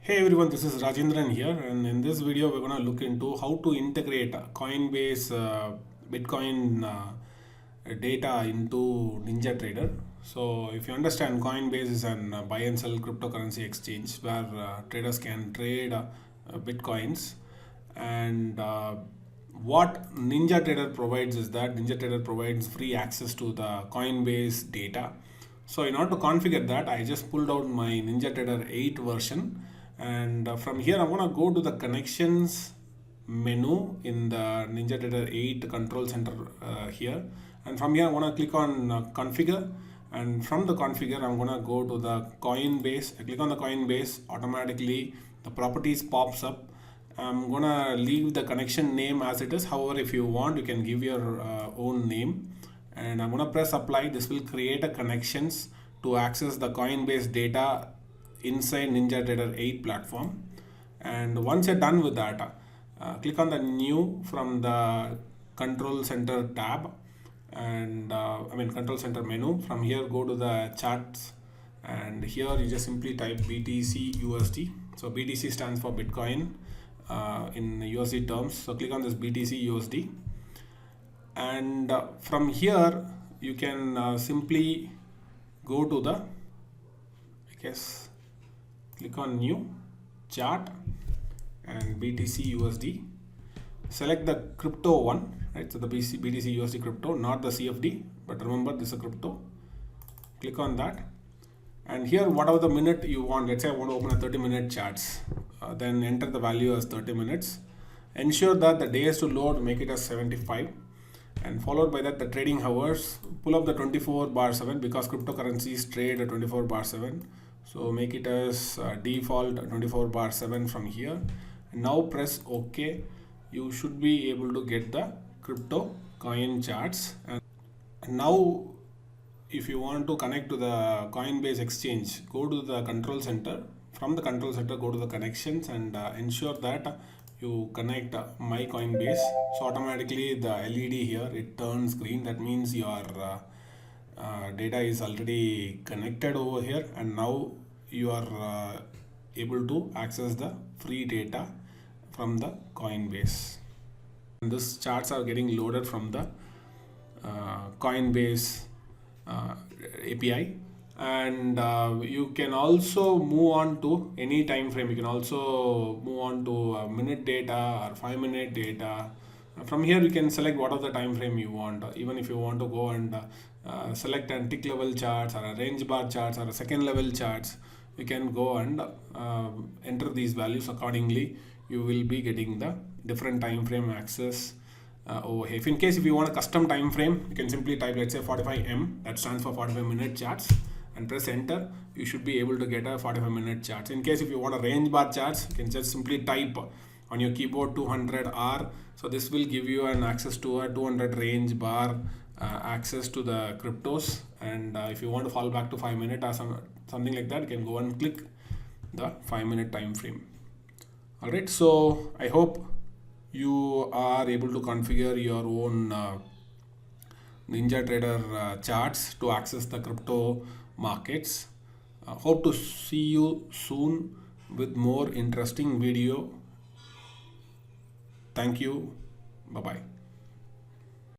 Hey everyone, this is Rajendran here, and in this video we're going to look into how to integrate Coinbase Bitcoin data into NinjaTrader. So if you understand, Coinbase is an buy and sell cryptocurrency exchange where traders can trade Bitcoins, and what NinjaTrader provides is that NinjaTrader provides free access to the Coinbase data. So in order to configure that, I just pulled out my NinjaTrader 8 version, and from here I'm going to go to the connections menu in the NinjaTrader 8 control center here, and from here I'm going to click on configure, and from the configure I'm going to go to the Coinbase. I click on the Coinbase, automatically the properties pops up. I'm gonna leave the connection name as it is. However, if you want, you can give your own name, and I'm gonna press apply. This will create a connections to access the Coinbase data inside NinjaTrader 8 platform. And once you're done with that, click on the new from the control center tab, and control center menu. From here, go to the charts, and here you just simply type BTC USD. So BTC stands for Bitcoin in USD terms. So click on this BTC USD, and from here you can simply go to the, click on new chart and BTC USD. Select the crypto one, right? So the BTC USD crypto, not the CFD, but remember this is a crypto. Click on that, and here whatever the minute you want, let's say I want to open a 30-minute charts, then enter the value as 30 minutes. Ensure that the days to load, make it as 75, and followed by that the trading hours, pull up the 24/7 because cryptocurrencies trade at 24/7. So make it as default 24/7 from here. And now press OK. You should be able to get the crypto coin charts. And now if you want to connect to the Coinbase exchange, go to the control center. From the control center, go to the connections, and ensure that you connect my Coinbase. So automatically the LED here, it turns green. That means your data is already connected over here, and now you are able to access the free data from the Coinbase. And these charts are getting loaded from the Coinbase API, and you can also move on to any time frame. You can also move on to minute data or 5-minute data. From here you can select what of the time frame you want. Even if you want to go and select a tick level charts or a range bar charts or a second level charts, you can go and enter these values accordingly. You will be getting the different time frame access over here. If you want a custom time frame, you can simply type, let's say 45M, that stands for 45-minute charts, and press enter. You should be able to get a 45-minute charts. In case if you want a range bar charts, you can just simply type on your keyboard 200R. So this will give you an access to a 200 range bar access to the cryptos. And if you want to fall back to 5 minute or something like that, you can go and click the 5-minute time frame. Alright, so I hope you are able to configure your own NinjaTrader charts to access the crypto markets. Hope to see you soon with more interesting video. Thank you. Bye-bye.